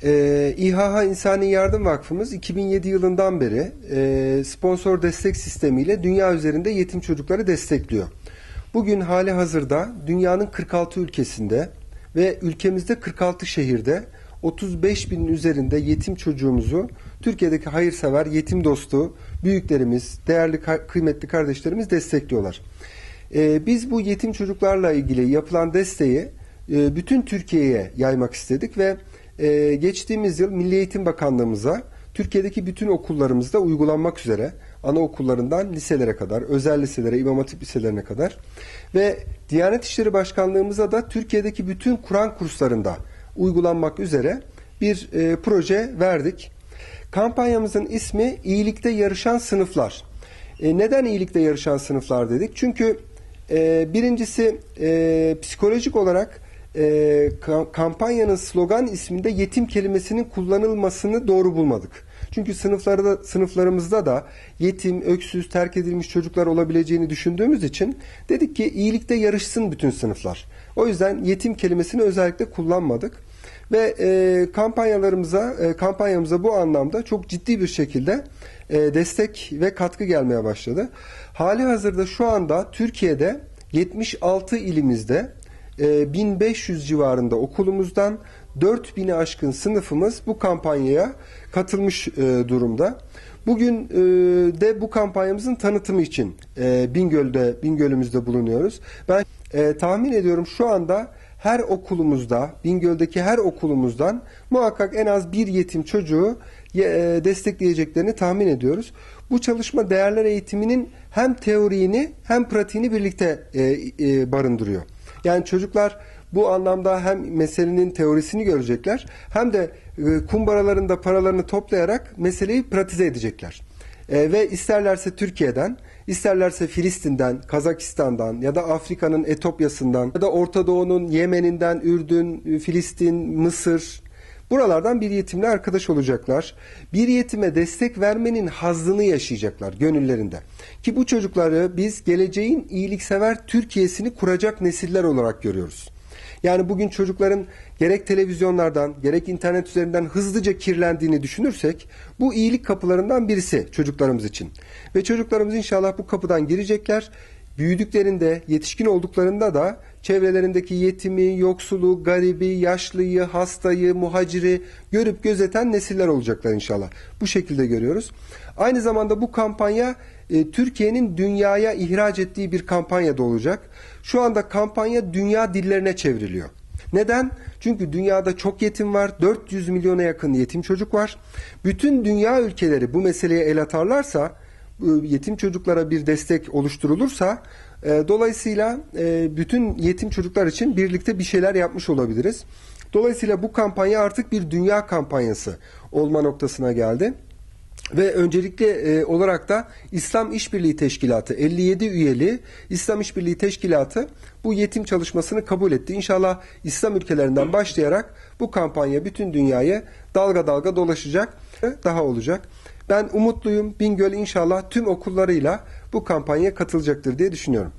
İHH İnsani Yardım Vakfımız 2007 yılından beri sponsor destek sistemiyle dünya üzerinde yetim çocukları destekliyor. Bugün hali hazırda dünyanın 46 ülkesinde ve ülkemizde 46 şehirde 35 binin üzerinde yetim çocuğumuzu Türkiye'deki hayırsever, yetim dostu büyüklerimiz, değerli kıymetli kardeşlerimiz destekliyorlar. Biz bu yetim çocuklarla ilgili yapılan desteği bütün Türkiye'ye yaymak istedik ve geçtiğimiz yıl Milli Eğitim Bakanlığımıza Türkiye'deki bütün okullarımızda uygulanmak üzere anaokullarından liselere kadar, özel liselere, İmam Hatip liselerine kadar ve Diyanet İşleri Başkanlığımıza da Türkiye'deki bütün Kur'an kurslarında uygulanmak üzere bir proje verdik. Kampanyamızın ismi İyilikte Yarışan Sınıflar. Neden iyilikte yarışan sınıflar dedik? Çünkü birincisi psikolojik olarak kampanyanın slogan isminde yetim kelimesinin kullanılmasını doğru bulmadık. Çünkü sınıflarımızda da yetim, öksüz, terk edilmiş çocuklar olabileceğini düşündüğümüz için dedik ki iyilikte yarışsın bütün sınıflar. O yüzden yetim kelimesini özellikle kullanmadık. Ve kampanyamıza bu anlamda çok ciddi bir şekilde destek ve katkı gelmeye başladı. Hali hazırda şu anda Türkiye'de 76 ilimizde 1500 civarında okulumuzdan 4000'i aşkın sınıfımız bu kampanyaya katılmış durumda. Bugün de bu kampanyamızın tanıtımı için Bingöl'ümüzde bulunuyoruz. Ben tahmin ediyorum şu anda her okulumuzda, Bingöl'deki her okulumuzdan muhakkak en az bir yetim çocuğu destekleyeceklerini tahmin ediyoruz. Bu çalışma değerler eğitiminin hem teorini hem pratiğini birlikte barındırıyor. Yani çocuklar bu anlamda hem meselenin teorisini görecekler hem de kumbaralarında paralarını toplayarak meseleyi pratize edecekler. Ve isterlerse Türkiye'den, isterlerse Filistin'den, Kazakistan'dan ya da Afrika'nın Etopya'sından ya da Orta Doğu'nun Yemen'inden, Ürdün, Filistin, Mısır, buralardan bir yetimle arkadaş olacaklar. Bir yetime destek vermenin hazzını yaşayacaklar gönüllerinde. Ki bu çocukları biz geleceğin iyiliksever Türkiye'sini kuracak nesiller olarak görüyoruz. Yani bugün çocukların gerek televizyonlardan gerek internet üzerinden hızlıca kirlendiğini düşünürsek bu iyilik kapılarından birisi çocuklarımız için. Ve çocuklarımız inşallah bu kapıdan girecekler. Büyüdüklerinde, yetişkin olduklarında da çevrelerindeki yetimi, yoksulu, garibi, yaşlıyı, hastayı, muhaciri görüp gözeten nesiller olacaklar inşallah. Bu şekilde görüyoruz. Aynı zamanda bu kampanya Türkiye'nin dünyaya ihraç ettiği bir kampanya da olacak. Şu anda kampanya dünya dillerine çevriliyor. Neden? Çünkü dünyada çok yetim var. 400 milyona yakın yetim çocuk var. Bütün dünya ülkeleri bu meseleye el atarlarsa, yetim çocuklara bir destek oluşturulursa, dolayısıyla bütün yetim çocuklar için birlikte bir şeyler yapmış olabiliriz. Dolayısıyla bu kampanya artık bir dünya kampanyası olma noktasına geldi. Ve öncelikli olarak da İslam İşbirliği Teşkilatı, 57 üyeli İslam İşbirliği Teşkilatı bu yetim çalışmasını kabul etti. İnşallah İslam ülkelerinden başlayarak bu kampanya bütün dünyayı dalga dalga dolaşacak, daha olacak. Ben umutluyum. Bingöl inşallah tüm okullarıyla bu kampanyaya katılacaktır diye düşünüyorum.